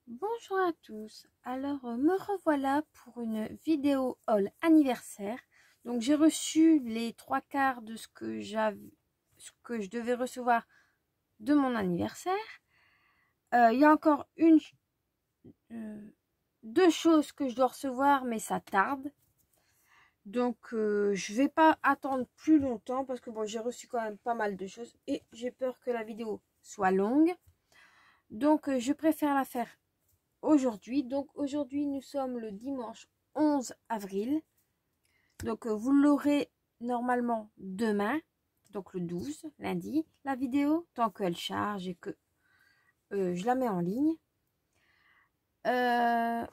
Bonjour à tous, alors me revoilà pour une vidéo haul anniversaire. Donc j'ai reçu les 3/4 de ce que je devais recevoir de mon anniversaire. Il y a encore deux choses que je dois recevoir, mais ça tarde. Donc je vais pas attendre plus longtemps parce que bon, j'ai reçu quand même pas mal de choses et j'ai peur que la vidéo soit longue. Donc je préfère la faire aujourd'hui. Donc aujourd'hui nous sommes le dimanche 11 avril. Donc vous l'aurez normalement demain, donc le 12 lundi, la vidéo, tant qu'elle charge et que je la mets en ligne. Il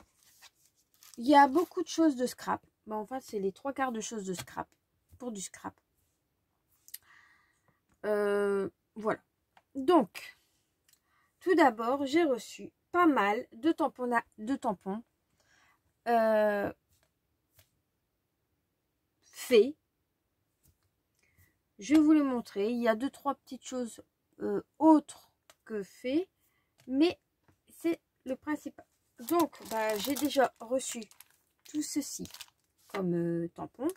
y a beaucoup de choses de scrap. Bon, en fait, c'est les 3/4 de choses de scrap pour du scrap. Voilà. Donc, tout d'abord, j'ai reçu pas mal de tampons faits. Je vais vous les montrer. Il y a 2-3 petites choses autres que faits, mais c'est le principal. Donc, j'ai déjà reçu tout ceci comme tampon.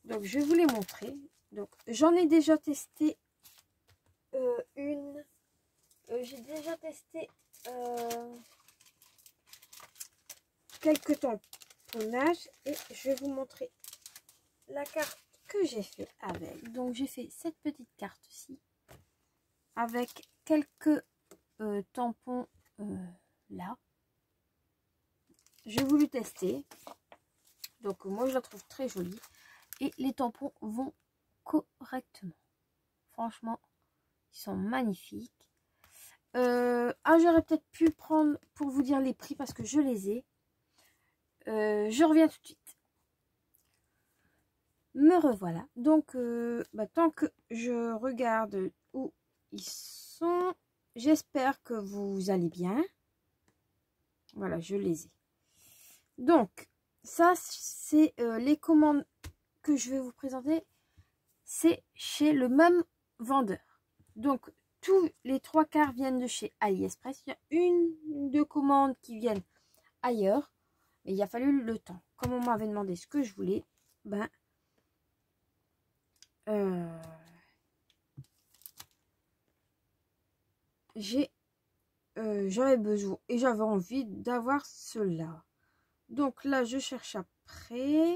Donc, je vais vous les montrer. Donc, j'en ai déjà testé une. J'ai déjà testé quelques tamponnages et je vais vous montrer la carte que j'ai fait avec. Donc, j'ai fait cette petite carte-ci avec quelques tampons là. J'ai voulu tester. Donc, moi, je la trouve très jolie. Et les tampons vont correctement. Franchement, ils sont magnifiques. J'aurais peut-être pu prendre pour vous dire les prix parce que je les ai. Je reviens tout de suite. Me revoilà. Donc, tant que je regarde où ils sont, j'espère que vous allez bien. Voilà, je les ai. Donc, ça, c'est les commandes que je vais vous présenter. C'est chez le même vendeur. Donc, tous les 3/4 viennent de chez AliExpress. Il y a une ou deux commandes qui viennent ailleurs. Mais il a fallu le temps. Comme on m'avait demandé ce que je voulais, j'avais besoin et j'avais envie d'avoir cela. Donc là, je cherche après.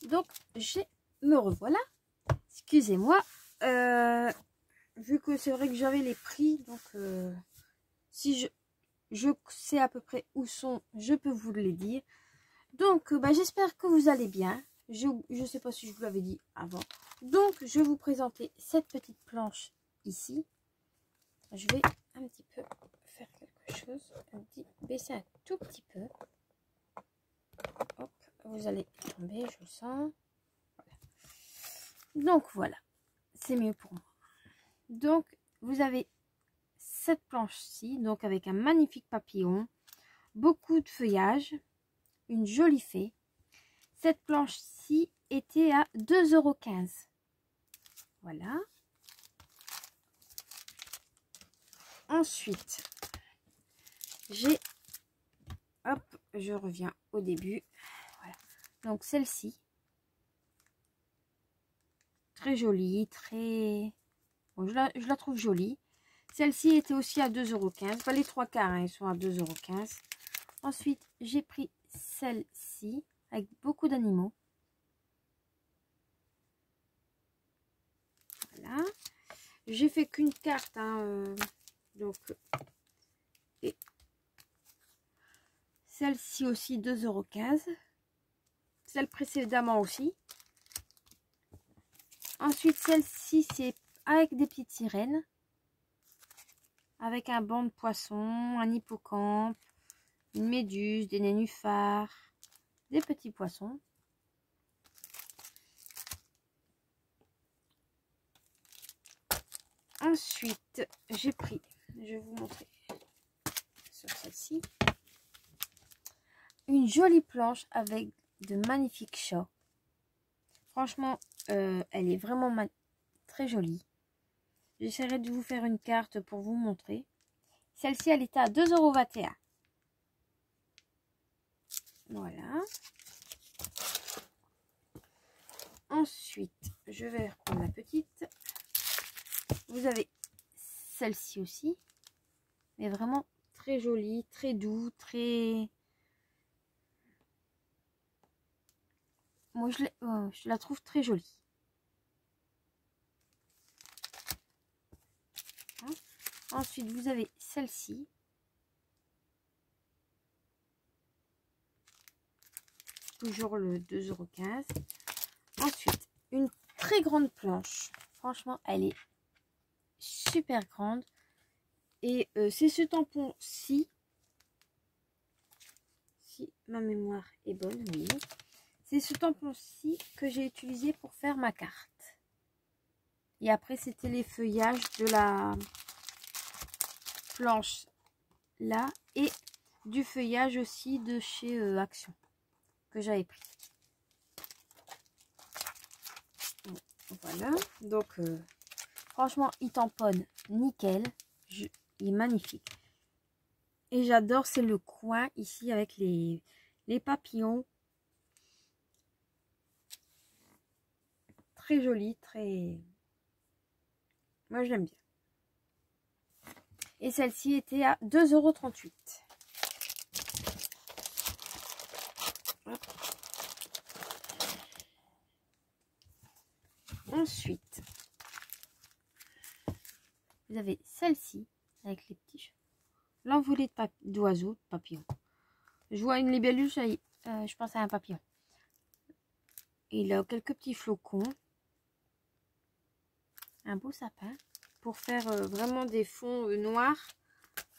Donc, me revoilà. Excusez-moi. Vu que c'est vrai que j'avais les prix, donc si je sais à peu près où sont, je peux vous les dire. Donc, j'espère que vous allez bien. Je ne sais pas si je vous l'avais dit avant. Donc, je vais vous présenter cette petite planche ici. Je vais un petit peu faire quelque chose. Baisser un tout petit peu. Hop, vous allez tomber, je le sens. Voilà. Donc, voilà. C'est mieux pour moi. Donc, vous avez cette planche-ci, donc avec un magnifique papillon, beaucoup de feuillage, une jolie fée. Cette planche-ci était à 2,15 €. Voilà. Ensuite, hop, je reviens au début. Voilà. Donc celle-ci, très jolie, très... Bon, je la trouve jolie. Celle-ci était aussi à 2,15 €. Les 3/4, ils sont à 2,15 €. Ensuite, j'ai pris celle-ci avec beaucoup d'animaux. Voilà. J'ai fait qu'une carte, donc, et celle-ci aussi 2,15 €. Celle précédemment aussi. Ensuite, celle-ci, c'est avec des petites sirènes. Avec un banc de poissons, un hippocampe, une méduse, des nénuphars, des petits poissons. Ensuite, j'ai pris, je vais vous montrer sur celle-ci, une jolie planche avec de magnifiques chats. Franchement, elle est vraiment très jolie. J'essaierai de vous faire une carte pour vous montrer. Celle-ci, elle était à 2,21 €. Voilà. Ensuite, je vais reprendre la petite. Vous avez celle-ci aussi. Mais vraiment très jolie, très doux, très... Moi, je la trouve très jolie. Hein. Ensuite, vous avez celle-ci. Toujours le 2,15 €. Ensuite, une très grande planche. Franchement, elle est super grande. Et c'est ce tampon-ci. Si ma mémoire est bonne, oui. C'est ce tampon-ci que j'ai utilisé pour faire ma carte. Et après, c'était les feuillages de la planche là. Et du feuillage aussi de chez Action que j'avais pris. Voilà. Donc, franchement, il tamponne nickel. Il est magnifique. Et j'adore, c'est le coin ici avec les papillons. Très joli, très... Moi, je l'aime bien. Et celle-ci était à 2,38 €. Ensuite, vous avez celle-ci avec les petits cheveux. L'envolée d'oiseaux, de papillons. Je vois une libellule, je pense à un papillon. Il a quelques petits flocons. Un beau sapin. Pour faire vraiment des fonds noirs,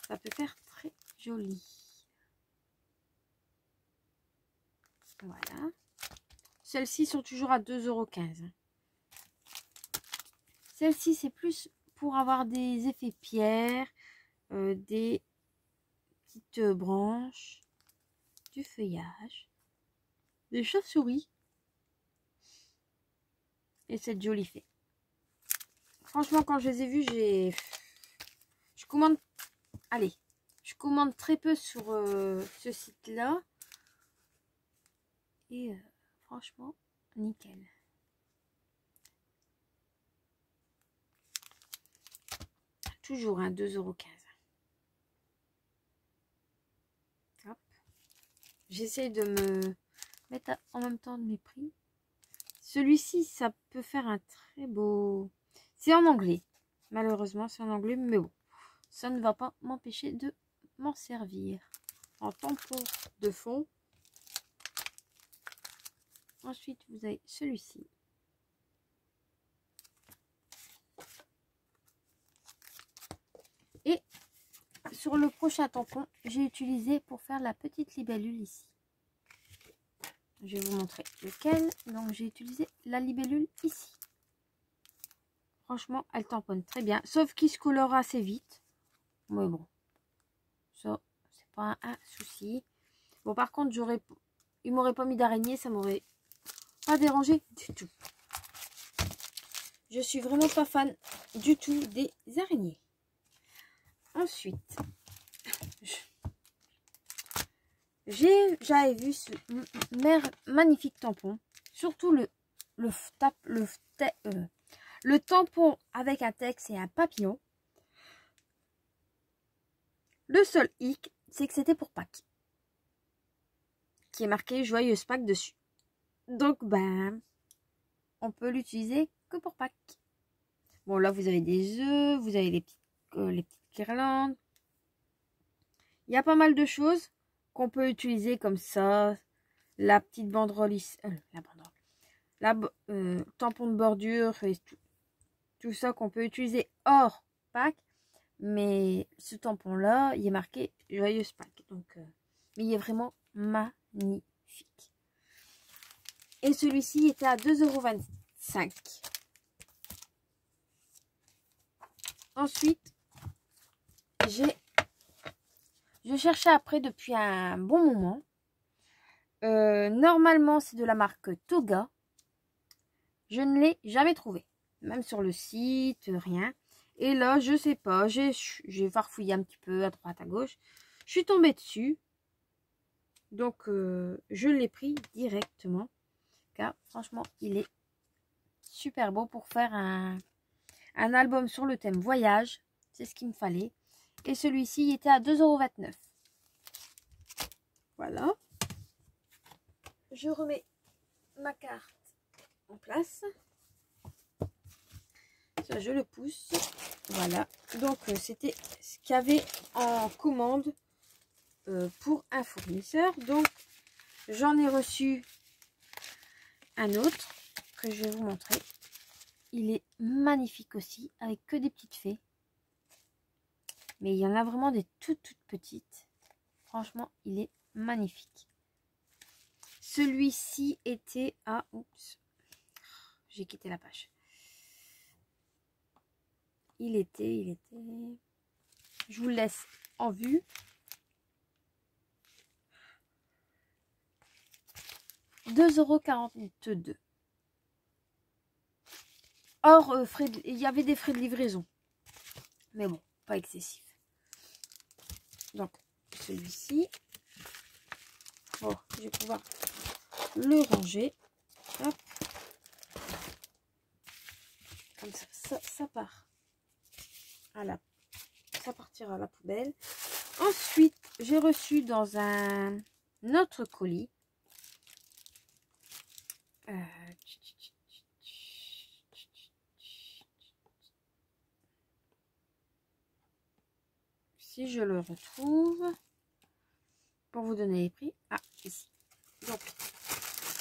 ça peut faire très joli. Voilà. Celles-ci sont toujours à 2,15 €. Celle-ci, c'est plus pour avoir des effets pierre, des petites branches, du feuillage, des chauves-souris et cette jolie fée. Franchement, quand je les ai vus, je commande... Allez, je commande très peu sur ce site-là. Et franchement, nickel. Toujours un 2,15 €. Hop. J'essaie de me mettre en même temps de mes prix. Celui-ci, ça peut faire un très beau... C'est en anglais. Malheureusement, c'est en anglais, mais bon. Ça ne va pas m'empêcher de m'en servir. En tampon de fond. Ensuite, vous avez celui-ci. Et sur le prochain tampon, j'ai utilisé pour faire la petite libellule ici. Je vais vous montrer lequel. Donc, j'ai utilisé la libellule ici. Franchement, elle tamponne très bien. Sauf qu'il se colore assez vite. Mais bon, ça, c'est pas un souci. Bon, par contre, il m'aurait pas mis d'araignée. Ça m'aurait pas dérangé du tout. Je suis vraiment pas fan du tout des araignées. Ensuite, j'avais vu ce magnifique tampon. Surtout le tampon avec un texte et un papillon. Le seul hic, c'est que c'était pour Pâques. Qui est marqué Joyeuse Pâques dessus. Donc, ben, on peut l'utiliser que pour Pâques. Bon, là, vous avez des œufs, vous avez les petites guirlandes. Il y a pas mal de choses qu'on peut utiliser comme ça. La petite banderole ici. Tampon de bordure et tout ça qu'on peut utiliser hors Pâques. Mais ce tampon-là, il est marqué Joyeuse Pâques. Donc, mais il est vraiment magnifique. Et celui-ci était à 2,25 €. Ensuite, je cherchais après depuis un bon moment. Normalement, c'est de la marque Toga. Je ne l'ai jamais trouvé. Même sur le site, rien. Et là, je sais pas, j'ai farfouillé un petit peu à droite, à gauche. Je suis tombée dessus. Donc, je l'ai pris directement. Car, franchement, il est super beau pour faire un album sur le thème voyage. C'est ce qu'il me fallait. Et celui-ci était à 2,29 €. Voilà. Je remets ma carte en place. Ça, je le pousse. Voilà. Donc, c'était ce qu'il y avait en commande pour un fournisseur. Donc, j'en ai reçu un autre que je vais vous montrer. Il est magnifique aussi, avec que des petites fées. Mais il y en a vraiment des toutes petites. Franchement, il est magnifique. Celui-ci était à... Oups, j'ai quitté la page. Il était... Je vous le laisse en vue. €2,42. Or, il y avait des frais de livraison. Mais bon, pas excessif. Donc, celui-ci. Bon, je vais pouvoir le ranger. Hop. Comme ça part. Ça partira à la poubelle. Ensuite, j'ai reçu dans un autre colis. Si je le retrouve, pour vous donner les prix. Ah, ici. Donc,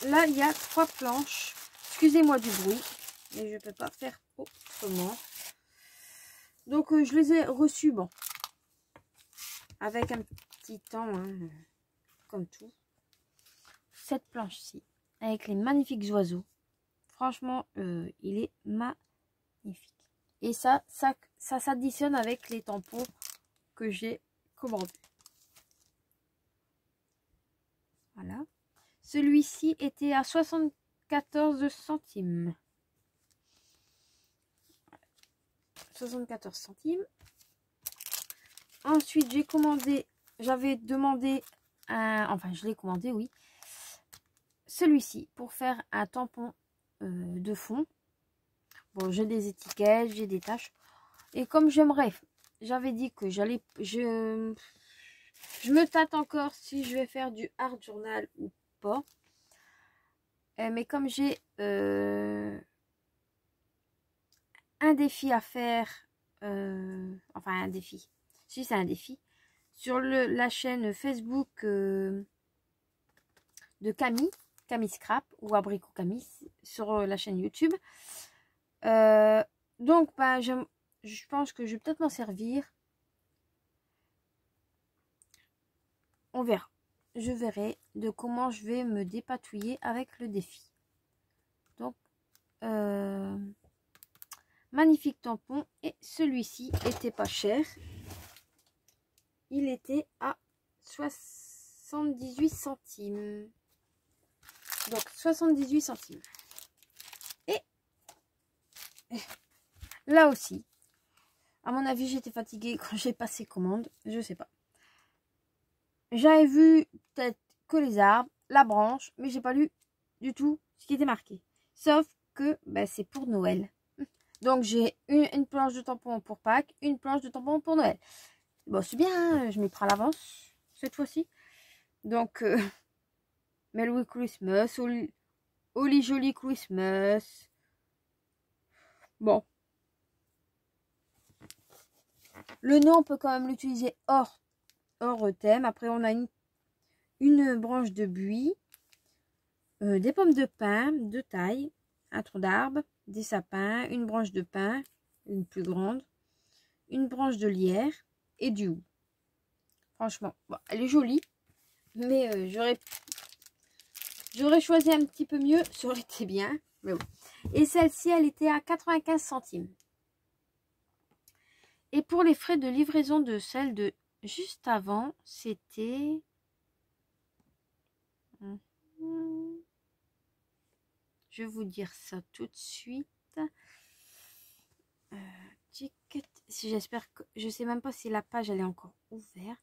là, il y a 3 planches. Excusez-moi du bruit, mais je ne peux pas faire autrement. Donc, je les ai reçus, bon, avec un petit temps, hein, comme tout. Cette planche-ci, avec les magnifiques oiseaux. Franchement, il est magnifique. Et ça s'additionne avec les tampons que j'ai commandés. Voilà. Celui-ci était à 74 centimes. 74 centimes. Ensuite, j'ai commandé, j'avais demandé enfin je l'ai commandé, oui, celui-ci pour faire un tampon de fond. Bon, j'ai des étiquettes, j'ai des taches. Et comme j'avais dit que j'allais, je me tâte encore si je vais faire du art journal ou pas. Mais comme j'ai un défi à faire, enfin un défi, si c'est un défi, sur la chaîne Facebook de Camille Scrap ou Abricot Camille sur la chaîne YouTube. Donc bah, je pense que je vais peut-être m'en servir. On verra. Je verrai de comment je vais me dépatouiller avec le défi. Donc magnifique tampon. Et celui-ci était pas cher. Il était à 78 centimes. Donc 78 centimes. Et là aussi, à mon avis, j'étais fatiguée quand j'ai passé commande. Je sais pas. J'avais vu peut-être que les arbres, la branche, mais j'ai pas lu du tout ce qui était marqué. Sauf que bah, c'est pour Noël. Donc j'ai une planche de tampon pour Pâques, une planche de tampon pour Noël. Bon, c'est bien, hein, je m'y prends à l'avance cette fois-ci. Donc, Merry Christmas, Holly Jolly Christmas. Bon. Le nom, on peut quand même l'utiliser hors thème. Après, on a une branche de buis, des pommes de pin de taille, un tronc d'arbre, des sapins, une branche de pin, une plus grande, une branche de lierre et du hou. Franchement, bon, elle est jolie, mais j'aurais choisi un petit peu mieux, ça aurait été bien. Mais bon. Et celle-ci, elle était à 95 centimes. Et pour les frais de livraison de celle de juste avant, c'était... Je vais vous dire ça tout de suite. Si j'espère que... Je sais même pas si la page, elle est encore ouverte.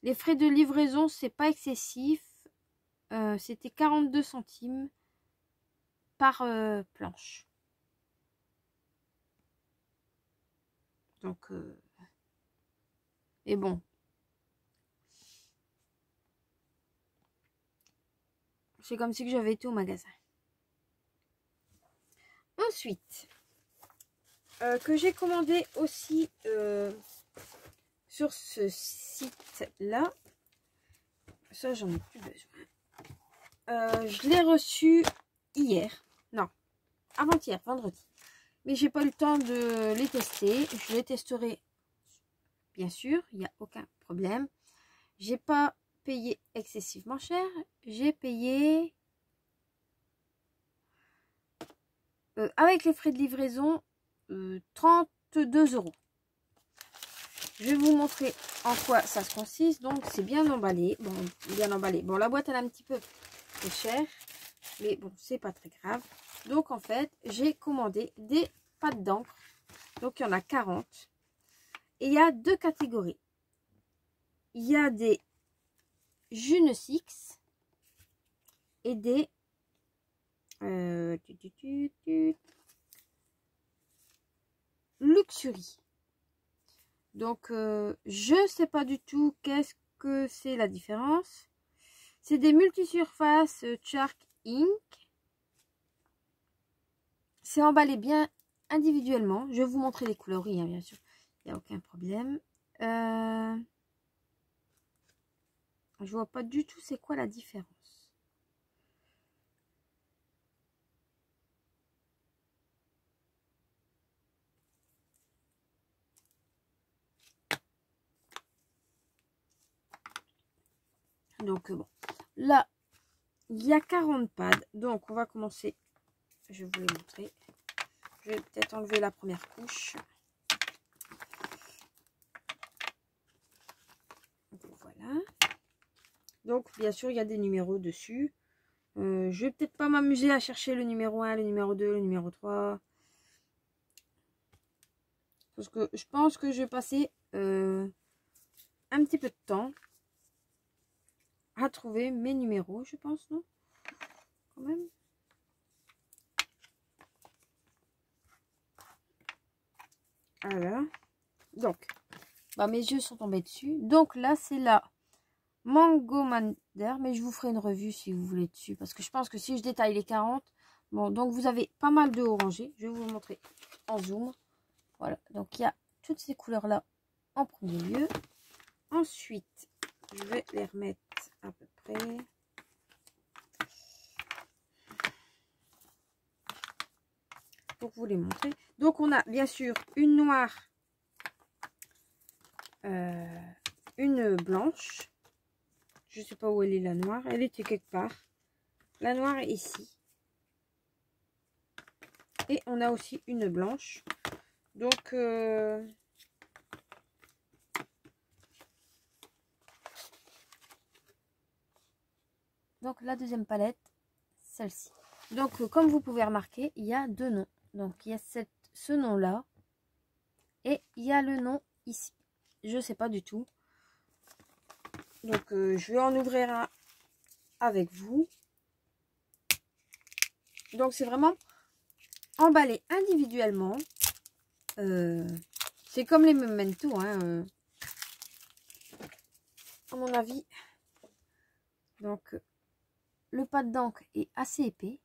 Les frais de livraison, c'est pas excessif. C'était 42 centimes par planche. Donc, et bon. C'est comme si que j'avais été au magasin. Ensuite, que j'ai commandé aussi sur ce site-là. Ça, j'en ai plus besoin. Je l'ai reçu hier. Non, avant-hier, vendredi. Mais j'ai pas eu le temps de les tester. Je les testerai, bien sûr. Il n'y a aucun problème. J'ai pas payé excessivement cher. J'ai payé... avec les frais de livraison, 32 €. Je vais vous montrer en quoi ça se consiste. Donc, c'est bien emballé. Bon, bien emballé. Bon, la boîte, elle est un petit peu chère. Mais bon, c'est pas très grave. Donc, en fait, j'ai commandé des pâtes d'encre. Donc, il y en a 40. Et il y a deux catégories. Il y a des June Six et des... Luxury. Donc, je sais pas du tout qu'est-ce que c'est la différence. C'est des multisurfaces Shark Ink. C'est emballé bien individuellement. Je vais vous montrer les coloris, hein, bien sûr. Il n'y a aucun problème. Je vois pas du tout c'est quoi la différence. Donc, bon. Là, il y a 40 pads. Donc, on va commencer. Je vais vous les montrer. Je vais peut-être enlever la première couche. Donc, voilà. Donc, bien sûr, il y a des numéros dessus. Je vais peut-être pas m'amuser à chercher le numéro 1, le numéro 2, le numéro 3. Parce que je pense que je vais passer un petit peu de temps à trouver mes numéros, je pense, non? Quand même. Alors, donc, bah, mes yeux sont tombés dessus. Donc là, c'est la Mango Mander, mais je vous ferai une revue si vous voulez dessus. Parce que je pense que si je détaille les 40, bon, donc vous avez pas mal de orangés. Je vais vous montrer en zoom. Voilà, donc il y a toutes ces couleurs-là en premier lieu. Ensuite, je vais les remettre à peu près. Pour vous les montrer. Donc, on a bien sûr une noire, une blanche. Je ne sais pas où elle est la noire. Elle était quelque part. La noire est ici. Et on a aussi une blanche. Donc, la deuxième palette, celle-ci. Donc, comme vous pouvez remarquer, il y a deux noms. Donc, il y a ce nom-là. Et il y a le nom ici. Je ne sais pas du tout. Donc, je vais en ouvrir un avec vous. Donc, c'est vraiment emballé individuellement. C'est comme les Memento, hein, à mon avis. Donc, le pad d'encre est assez épais.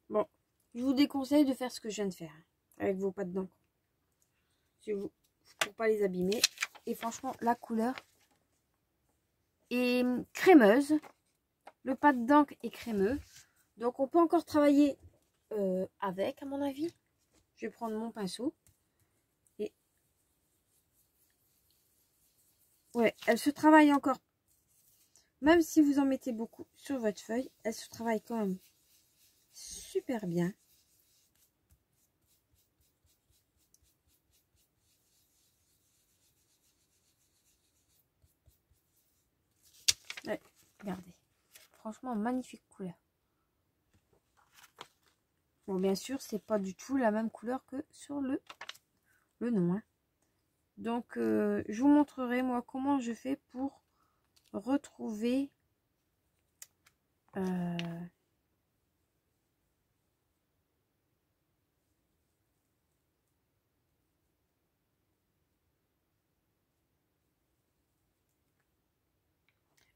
Bon, je vous déconseille de faire ce que je viens de faire avec vos pads d'encre. Pour pas les abîmer. Et franchement, la couleur est crémeuse. Le pad d'encre est crémeux. Donc, on peut encore travailler avec, à mon avis. Je vais prendre mon pinceau. Et ouais, elle se travaille encore. Même si vous en mettez beaucoup sur votre feuille, elle se travaille quand même super bien. Ouais, regardez. Franchement, magnifique couleur. Bon, bien sûr, c'est pas du tout la même couleur que sur le nom. Hein. Donc, je vous montrerai, moi, comment je fais pour retrouver...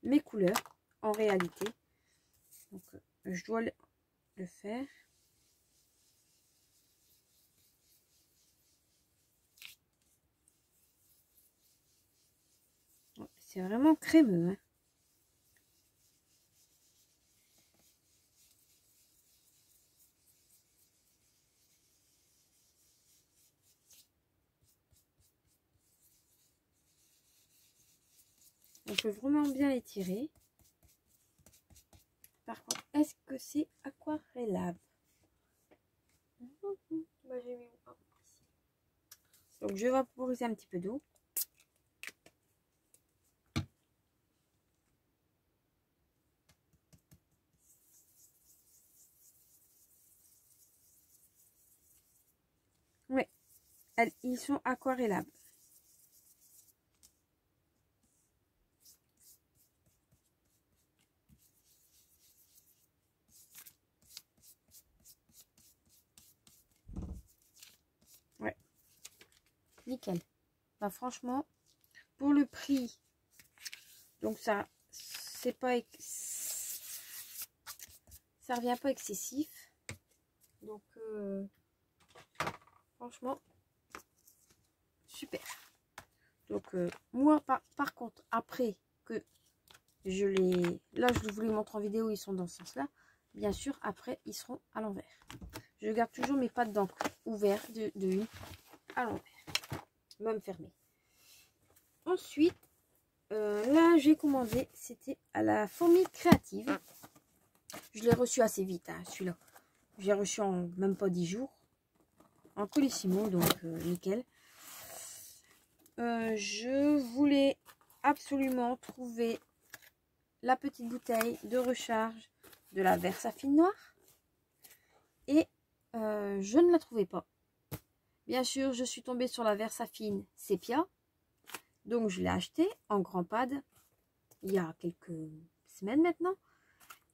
mes couleurs en réalité. Donc, je dois le faire. C'est vraiment crémeux. Hein. On peut vraiment bien étirer. Par contre, est-ce que c'est aquarellable? Donc, je vais vaporiser un petit peu d'eau. Oui, ils sont aquarellables. Ouais, nickel. Bah, franchement, pour le prix, donc ça, c'est pas, ça revient pas excessif. Donc, franchement, super. Donc, moi, par contre, après que je les... Là, je vous les montre en vidéo, ils sont dans ce sens-là. Bien sûr, après, ils seront à l'envers. Je garde toujours mes pattes d'encre ouvertes de une à l'envers. Même fermées. Ensuite, là, j'ai commandé, c'était à la Fourmi Créative. Je l'ai reçu assez vite, hein, celui-là. J'ai reçu en même pas 10 jours. En colissimo, donc nickel. Je voulais absolument trouver la petite bouteille de recharge de la Versafine noire. Et je ne la trouvais pas. Bien sûr, je suis tombée sur la Versafine Sépia. Donc, je l'ai acheté en grand pad il y a quelques semaines maintenant.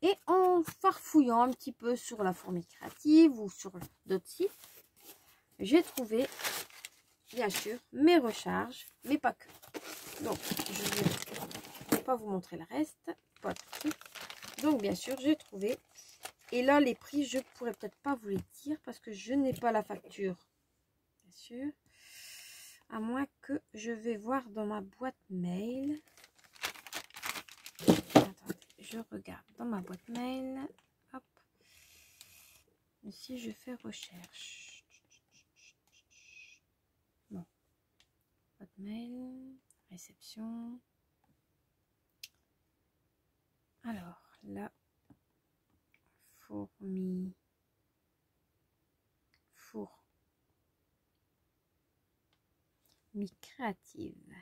Et en farfouillant un petit peu sur la Fourmi Créative ou sur d'autres sites, j'ai trouvé, bien sûr, mes recharges, mais pas que. Donc, je ne vais pas vous montrer le reste. Pas tout de suite. Donc, bien sûr, j'ai trouvé. Et là, les prix, je pourrais peut-être pas vous les dire parce que je n'ai pas la facture. Bien sûr. À moins que je vais voir dans ma boîte mail. Attendez, je regarde dans ma boîte mail. Hop. Ici, je fais recherche. Bon. Boîte mail. Réception. Alors, là. Fourmi Créative.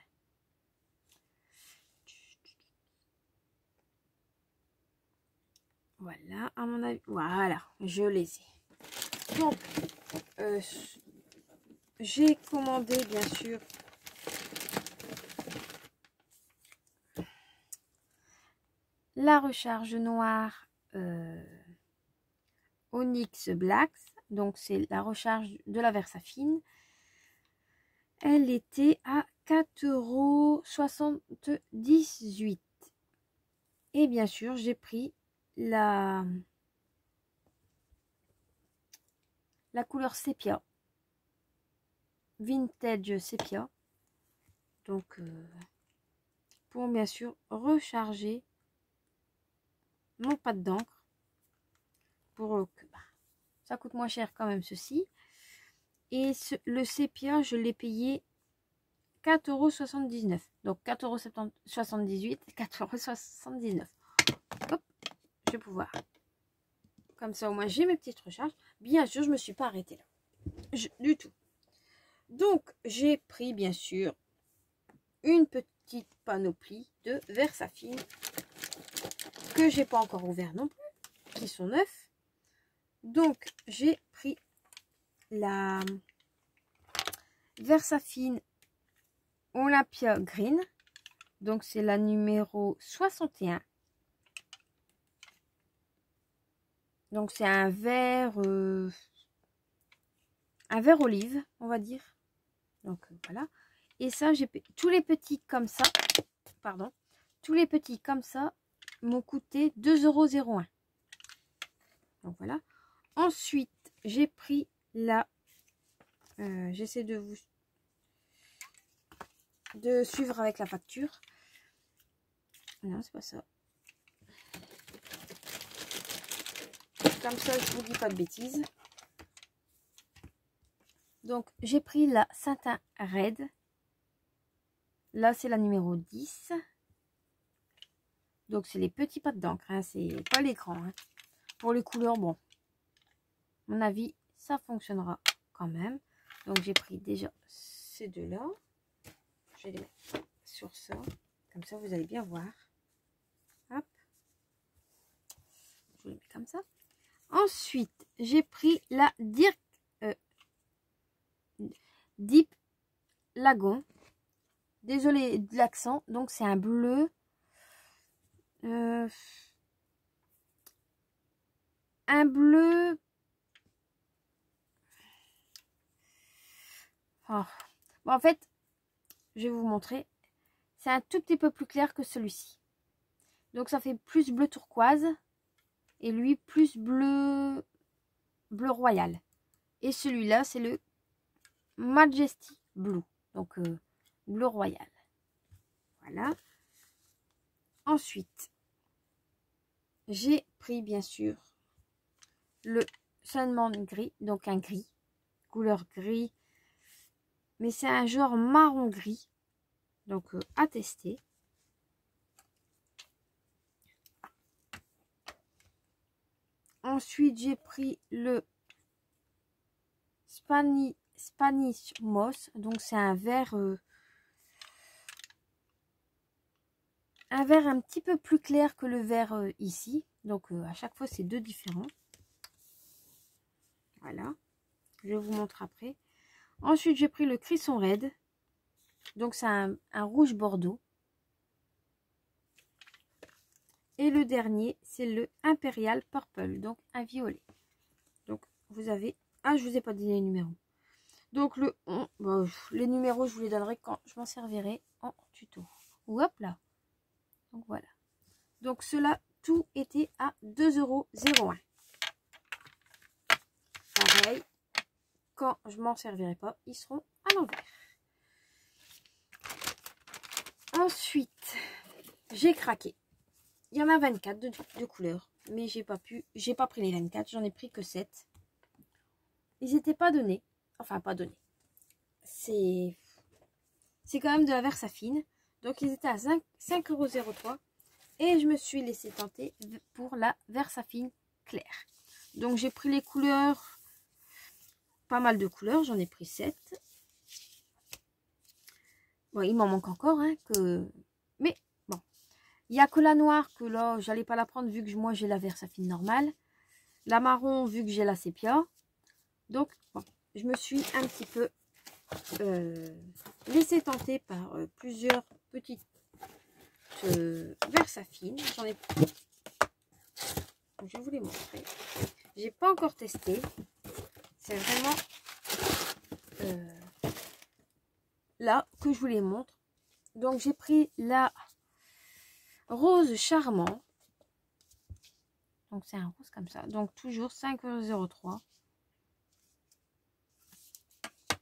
Voilà, à mon avis, voilà, je les ai. Donc, j'ai commandé, bien sûr, la recharge noire Onyx Black. Donc, c'est la recharge de la Versafine. Elle était à 4,78 €. Et bien sûr, j'ai pris la couleur sépia. Vintage sépia. Donc, pour bien sûr recharger mon pad d'encre. Pour que ça coûte moins cher quand même ceci. Et le sépia, je l'ai payé 4,79 €. Donc 4,78 €, 4,79 €. Hop, je vais pouvoir. Comme ça, au moins, j'ai mes petites recharges. Bien sûr, je ne me suis pas arrêtée là. Du tout. Donc, j'ai pris, bien sûr, une petite panoplie de Versafine que j'ai pas encore ouvert non plus, qui sont neufs. Donc j'ai pris la Versafine Olympia Green. Donc c'est la numéro 61. Donc c'est un vert olive, on va dire. Donc voilà. Et ça, j'ai tous les petits comme ça. Pardon. Tous les petits comme ça m'ont coûté 2,01 €. Donc voilà. Ensuite, j'ai pris la... j'essaie de suivre avec la facture. Non, c'est pas ça. Comme ça, je vous dis pas de bêtises. Donc, j'ai pris la Satin Red. Là, c'est la numéro 10. Donc, c'est les petits pattes d'encre. Hein, c'est pas les grands. Hein. Pour les couleurs, bon. À mon avis, ça fonctionnera quand même. Donc, j'ai pris déjà ces deux-là. Je vais les mettre sur ça. Comme ça, vous allez bien voir. Hop. Je les mets comme ça. Ensuite, j'ai pris la Deep Lagon. Désolée de l'accent. Donc, c'est un bleu. Un bleu. Oh. Bon, en fait, je vais vous montrer. C'est un tout petit peu plus clair que celui-ci. Donc, ça fait plus bleu turquoise. Et lui, plus bleu royal. Et celui-là, c'est le Majesty Blue. Donc, bleu royal. Voilà. Ensuite, j'ai pris, bien sûr, le Sunman gris. Donc, un gris. Couleur gris. Mais c'est un genre marron gris. Donc, à tester. Ensuite, j'ai pris le Spanish Moss. Donc, c'est un vert un petit peu plus clair que le vert ici. Donc, à chaque fois, c'est deux différents. Voilà. Je vous montre après. Ensuite, j'ai pris le Crisson Red. Donc, c'est un rouge bordeaux. Et le dernier, c'est le Imperial Purple. Donc, un violet. Donc, vous avez... Ah, je vous ai pas donné les numéros. Donc, les numéros, je vous les donnerai quand je m'en servirai en tuto. Hop là. Donc, voilà. Donc, cela, tout était à 2,01 €. Pareil, quand je m'en servirai pas, ils seront à l'envers. Ensuite, j'ai craqué. Il y en a 24 de couleurs. Mais j'ai pas pris les 24. J'en ai pris que 7. Ils n'étaient pas donnés. Enfin, pas donnés. C'est quand même de la Versafine. Donc, ils étaient à 5,03 €. Et je me suis laissé tenter pour la Versafine claire. Donc, j'ai pris les couleurs. Pas mal de couleurs. J'en ai pris 7. Bon, il m'en manque encore. Hein, mais bon. Il n'y a que la noire que là, j'allais pas la prendre vu que moi, j'ai la Versafine normale. La marron, vu que j'ai la sépia. Donc, bon, je me suis un petit peu laissé tenter par plusieurs petites Versafine. J'en ai... Je vais vous les montrer. J'ai pas encore testé. C'est vraiment là que je vous les montre. Donc, j'ai pris la Rose Charmant. Donc, c'est un rose comme ça. Donc, toujours 5,03 €.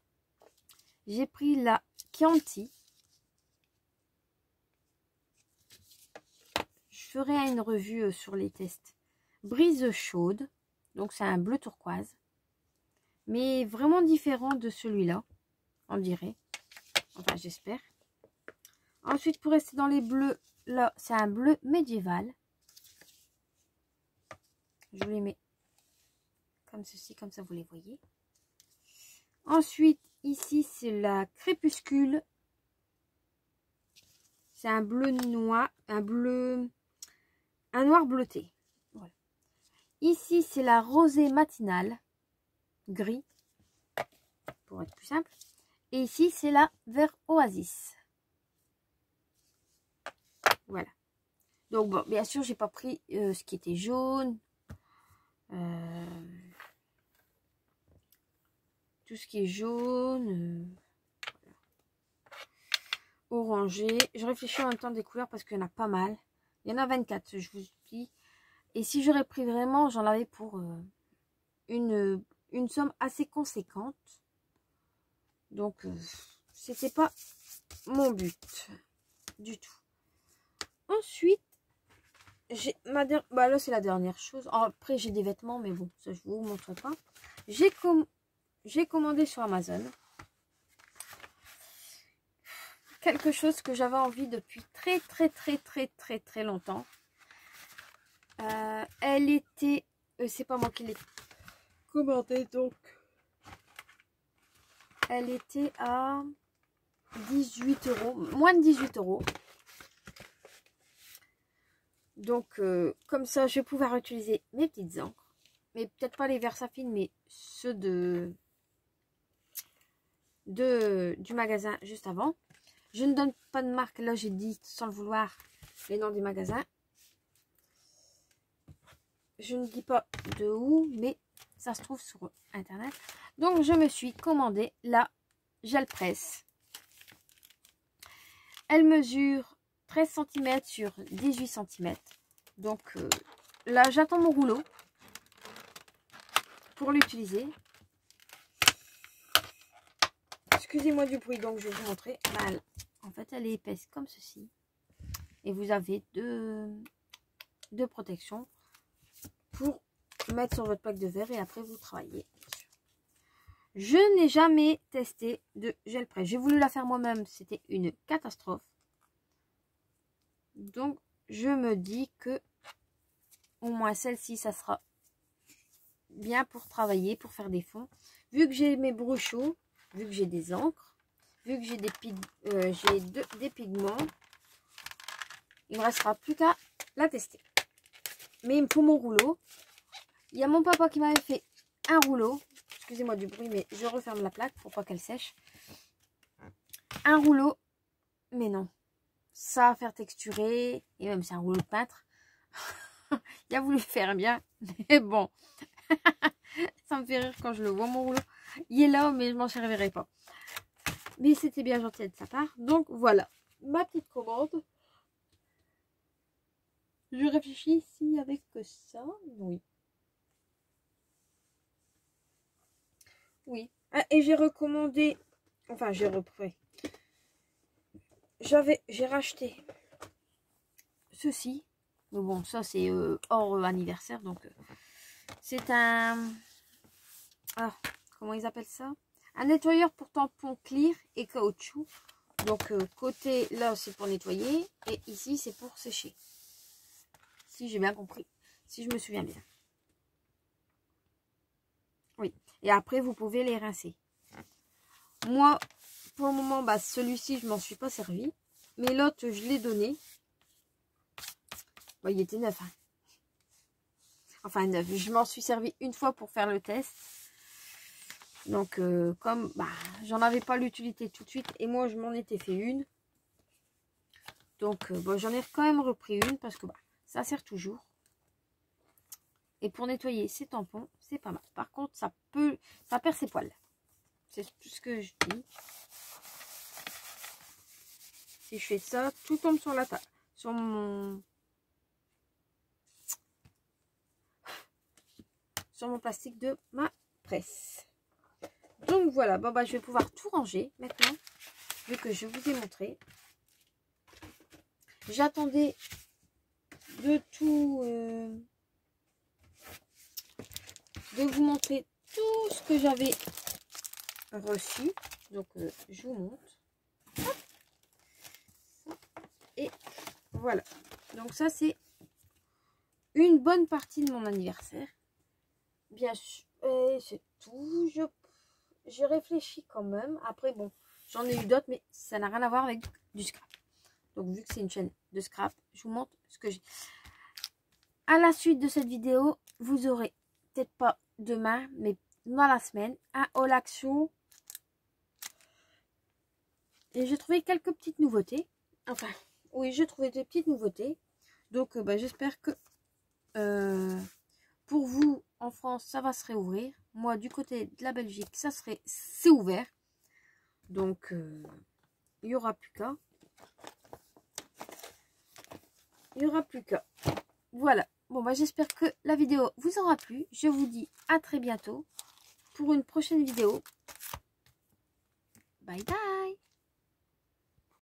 J'ai pris la Chianti. Je ferai une revue sur les tests. Brise chaude. Donc, c'est un bleu turquoise. Mais vraiment différent de celui-là. On dirait. Enfin, j'espère. Ensuite, pour rester dans les bleus, là, c'est un bleu médiéval. Je vous les mets comme ceci, comme ça vous les voyez. Ensuite, ici, c'est la Crépuscule. C'est un bleu noir, un bleu un noir bleuté. Voilà. Ici, c'est la rosée matinale, gris, pour être plus simple. Et ici, c'est la vert oasis. Voilà. Donc, bon, bien sûr, j'ai pas pris ce qui était jaune. Tout ce qui est jaune. Orangé. Je réfléchis en même temps des couleurs parce qu'il y en a pas mal. Il y en a 24, je vous dis. Et si j'aurais pris vraiment, j'en avais pour une somme assez conséquente. Donc, c'était pas mon but du tout. Ensuite, j'ai ma dernière... Bah là, c'est la dernière chose. Après, j'ai des vêtements, mais bon, ça, je vous montre pas. J'ai commandé sur Amazon quelque chose que j'avais envie depuis très longtemps. Elle était... c'est pas moi qui l'ai commandée, donc. Elle était à 18 €. Moins de 18 €. Donc, comme ça, je vais pouvoir utiliser mes petites encres. Mais peut-être pas les Versafine, mais ceux du magasin juste avant. Je ne donne pas de marque. Là, j'ai dit, sans le vouloir, les noms des magasins. Je ne dis pas de où, mais ça se trouve sur Internet. Donc, je me suis commandé la gel presse. Elle mesure 13 cm sur 18 cm. Donc, là, j'attends mon rouleau pour l'utiliser. Excusez-moi du bruit, donc je vais vous montrer. En fait, elle est épaisse comme ceci. Et vous avez deux protections pour mettre sur votre plaque de verre et après vous travaillez. Je n'ai jamais testé de gel presse. J'ai voulu la faire moi-même, c'était une catastrophe. Donc, je me dis que au moins celle-ci, ça sera bien pour travailler, pour faire des fonds. Vu que j'ai mes brochos, vu que j'ai des encres, vu que j'ai des pigments, il ne me restera plus qu'à la tester. Mais il me faut mon rouleau. Il y a mon papa qui m'avait fait un rouleau. Excusez-moi du bruit, mais je referme la plaque pour pas qu'elle sèche. Un rouleau, mais non. Ça va faire texturer, et même c'est un rouleau de peintre. Il a voulu faire bien, mais bon. Ça me fait rire quand je le vois, mon rouleau. Il est là, mais je m'en servirai pas. Mais c'était bien gentil de sa part. Donc voilà, ma petite commande. Je réfléchis ici avec ça. Oui. Oui. Ah, et j'ai recommandé. Enfin, j'ai repris. J'ai racheté ceci. Mais bon, ça c'est hors anniversaire. Donc, c'est un. Ah, comment ils appellent ça? Un nettoyeur pour tampons clear et caoutchouc. Donc, côté là, c'est pour nettoyer. Et ici, c'est pour sécher. Si j'ai bien compris. Si je me souviens bien. Oui. Et après, vous pouvez les rincer. Moi, pour le moment, bah, celui-ci, je m'en suis pas servi. Mais l'autre, je l'ai donné. Bah, il était neuf. Hein. Enfin, neuf. Je m'en suis servi une fois pour faire le test. Donc, comme bah, j'en avais pas l'utilité tout de suite. Et moi, je m'en étais fait une. Donc, bon, j'en ai quand même repris une. Parce que bah, ça sert toujours. Et pour nettoyer ces tampons, c'est pas mal. Par contre, ça perd ses poils. C'est tout ce que je dis. Si je fais ça, tout tombe sur la table. Sur mon plastique de ma presse. Donc voilà, bon, bah, je vais pouvoir tout ranger maintenant. Vu que je vous ai montré. J'attendais de tout... de vous montrer tout ce que j'avais reçu. Donc, je vous montre. Et voilà. Donc, ça, c'est une bonne partie de mon anniversaire. Bien sûr. Et c'est tout. Je réfléchis quand même. Après, bon, j'en ai eu d'autres, mais ça n'a rien à voir avec du scrap. Donc, vu que c'est une chaîne de scrap, je vous montre ce que j'ai. à la suite de cette vidéo, vous aurez, peut-être pas demain, mais dans la semaine, un haul action. Et j'ai trouvé quelques petites nouveautés. Enfin, oui, j'ai trouvé des petites nouveautés. Donc, j'espère que pour vous, en France, ça va se réouvrir. Moi, du côté de la Belgique, c'est ouvert. Donc, il n'y aura plus qu'à. Il n'y aura plus qu'à. Voilà. Bon, j'espère que la vidéo vous aura plu. Je vous dis à très bientôt pour une prochaine vidéo. Bye bye.